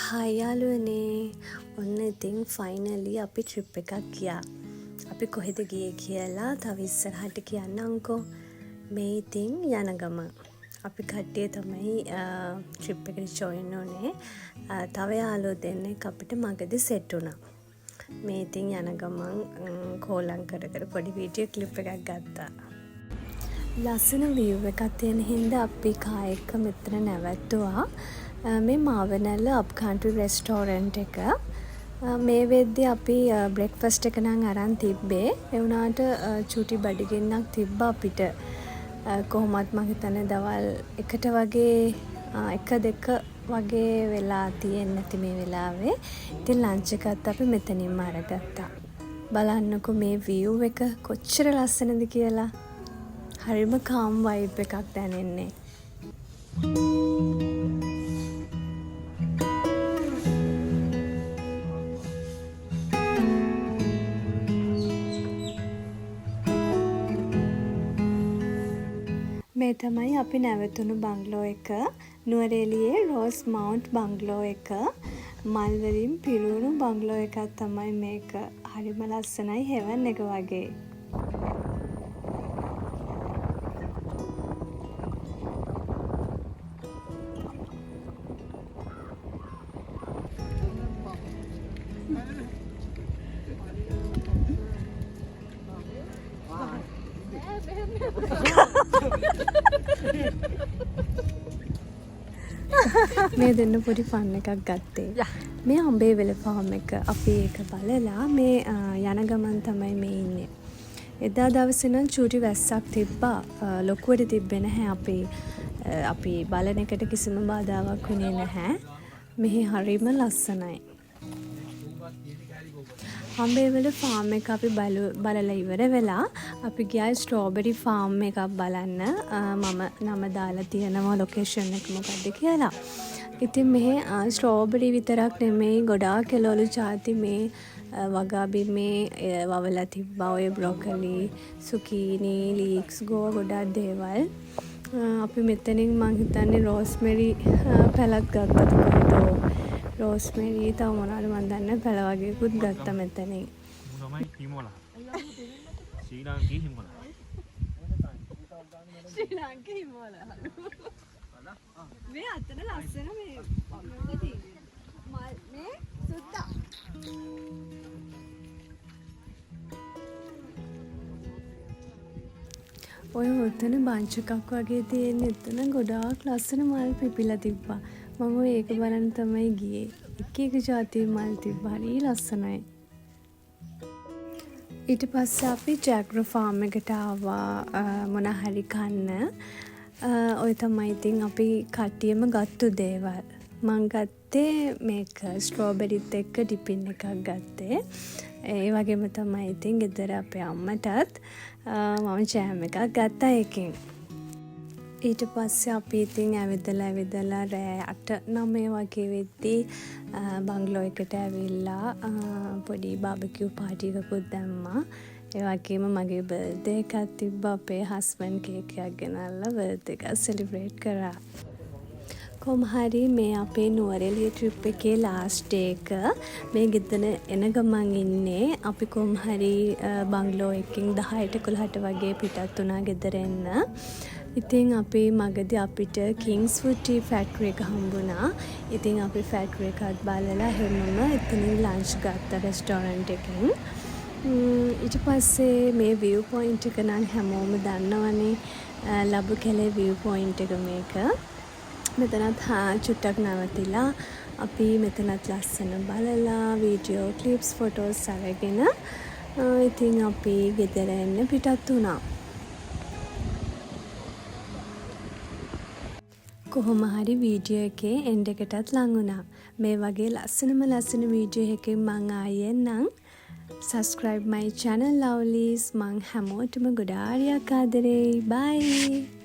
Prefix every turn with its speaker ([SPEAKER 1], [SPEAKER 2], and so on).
[SPEAKER 1] Hi යාළුවනේ ඔන්න ඉතින් ෆයිනලි අපි ට්‍රිප් එකක් ගියා. අපි කොහෙද ගියේ කියලා තව ඉස්සරහට කියන්නම්කෝ. මේ ඉතින් යන ගමන් අපි කට්ටිය තමයි ට්‍රිප් එකට ජොයින් වුණේ. තව යාළුවෝ දෙන්නෙක් අපිට මගදී සෙට් වුණා. මේ ඉතින් යන ගමන් කෝලම් කර කර පොඩි වීඩියෝ ක්ලිප් එකක් ගත්තා. ලස්සන view එකක් තියෙන හින්දා අපි කායක මෙතන නැවැත්තුවා. මේ මාවනැල්ල අප් කන්ට්‍රි රෙස්ටෝරන්ට් එක. මේ වෙද්දි අපි බ්‍රෙක්ෆාස්ට් එක නම් අරන් තිබ්බේ. ඒ වුණාට චූටි බඩගින්නක් තිබ්බ අපිට. කොහොමත් මම හිතන්නේ දවල් 1ට වගේ 1-2 වගේ වෙලා තියෙන්නේ නැති මේ වෙලාවේ. ඉතින් ලන්ච් එකත් අපි මෙතනින්ම අරගත්තා. බලන්නකෝ මේ view එක කොච්චර ලස්සනද කියලා. හරිම calm vibe එකක් දැනෙන්නේ. මේ තමයි අපි නැවතුණු බංගලෝ එක. නුවරඑළියේ රෝස් මවුන්ට් බංගලෝ එක. මල් වලින් පිරුණු බංගලෝ එකක් තමයි මේක. හරිම ලස්සනයි හෙවන් එක වගේ. මේ දෙන්න පොඩි ෆන් එකක් ගත්තේ. මේ අම්බේවල ෆාම් එක අපි ඒක බලලා මේ යන ගමන් තමයි මේ ඉන්නේ. එදා දවසේ නම් චූටි වැස්සක් තිබ්බා. ලොකුවට තිබ්බේ නැහැ. අපි බලන එකට කිසිම බාධාවක් වුණේ නැහැ. මෙහි හරිම ලස්සනයි. අම්බේවල ෆාම් එක අපි බලලා ඉවර වෙලා අපි ගියා ස්ට්‍රෝබෙරි ෆාම් එකක් බලන්න. මම නම දාලා තියෙනවා ලොකේෂන් එක මොකක්ද කියලා. ඉතින් මෙහි ස්ට්‍රෝබෙරි විතරක් නෙමෙයි ගොඩාක් එළවලු ಜಾති මේ වගාබි මේ වවලා තිබ්බා. ඔය බ්‍රොකලි, සුකීනි, ලීක්ස් ගොඩක් දේවල්. අපි මෙතනින් මං හිතන්නේ රෝස්මෙරි පැලක් ගත්තද කොහෙද? රෝස්මෙරි තව මොනවාද මන් දන්නේ පැල වගේකුත් ගත්තා මෙතනින්.
[SPEAKER 2] මොනමයි හිමෝලා. ශ්‍රී ලාංකේය හිමෝලා. ශ්‍රී ලාංකේය හිමෝලා.
[SPEAKER 1] මේ අතන ලස්සන මේ මේ සුද්දා. ඔය උතන බංච් එකක් වගේ තියෙන එතන ගොඩාක් ලස්සන මල් පිපිලා තිබ්බා. මම ඒක බලන්න තමයි ගියේ. එක જાති මල් තිබ්බා. හරි ලස්සනයි. ඊට පස්සේ අපි ජැග්‍රෝ ෆාම් එකට ආවා මොන හරි කන්න. ඔය තමයි ඉතින් අපි කට්ටියම ගත්තු දේවල්. මං ගත්තේ මේක ස්ට්‍රෝබෙරිත් එක්ක ටිපින් එකක් ගත්තේ. ඒ වගේම තමයි ඉතින් ගෙදර අපේ අම්මටත් මම ජෑම් එකක් ගත්තා එකෙන්. ඊට පස්සේ අපි ඉතින් ඇවිදලා රෑ 8-9 වගේ වෙද්දී බංගලෝ එකට ඇවිල්ලා පොඩි බාබකියු පාටි එකකුත් දැම්මා. ඒ වගේම මගේ බර්ත්ඩේ එකක් තිබ්බා. අපේ හස්බන්ඩ් කේක් එකක් ගෙනල්ලා බර්ත්ඩේ එක සෙලිබ්‍රේට් කරා. කොහොම හරි මේ අපේ නුවරඑළිය ට්‍රිප් එකේ ලාස්ට් ඩේ එක. මේ ගෙදර එන ගමන් ඉන්නේ. අපි කොහොම හරි බංගලෝ එකකින් 10-11ට වගේ පිටත් වුණා ගෙදර එන්න. ඉතින් අපි මගදී අපිට කිංස්වුඩ් ටී ෆැක්ටරි එක හම්බුණා. ඉතින් අපි ෆැක්ටරි එකත් බලලා හැමෝම එතනින් ලන්ච් ගත්තා රෙස්ටෝරන්ට් එකෙන්. ඊට පස්සේ මේ view point එක නම් හැමෝම දන්නවනේ. ලබු කැලේ view point එක මේක. මෙතනත් චුට්ටක් නවතිලා අපි මෙතනත් ලස්සන බලලා වීඩියෝ ක්ලිප්ස් ෆොටෝස් අරගෙන ඉතින් අපි ගෙදර එන්න පිටත් වුණා. කොහොම හරි වීඩියෝ එකේ එන්ඩ් එකටත් ලං වුණා. මේ වගේ ලස්සන වීඩියෝ එකකින් මං ආයෙ එන්නම්. subscribe my channel lovelies. මං හැමෝටම ගොඩාරියක් ආදරෙයි. bye.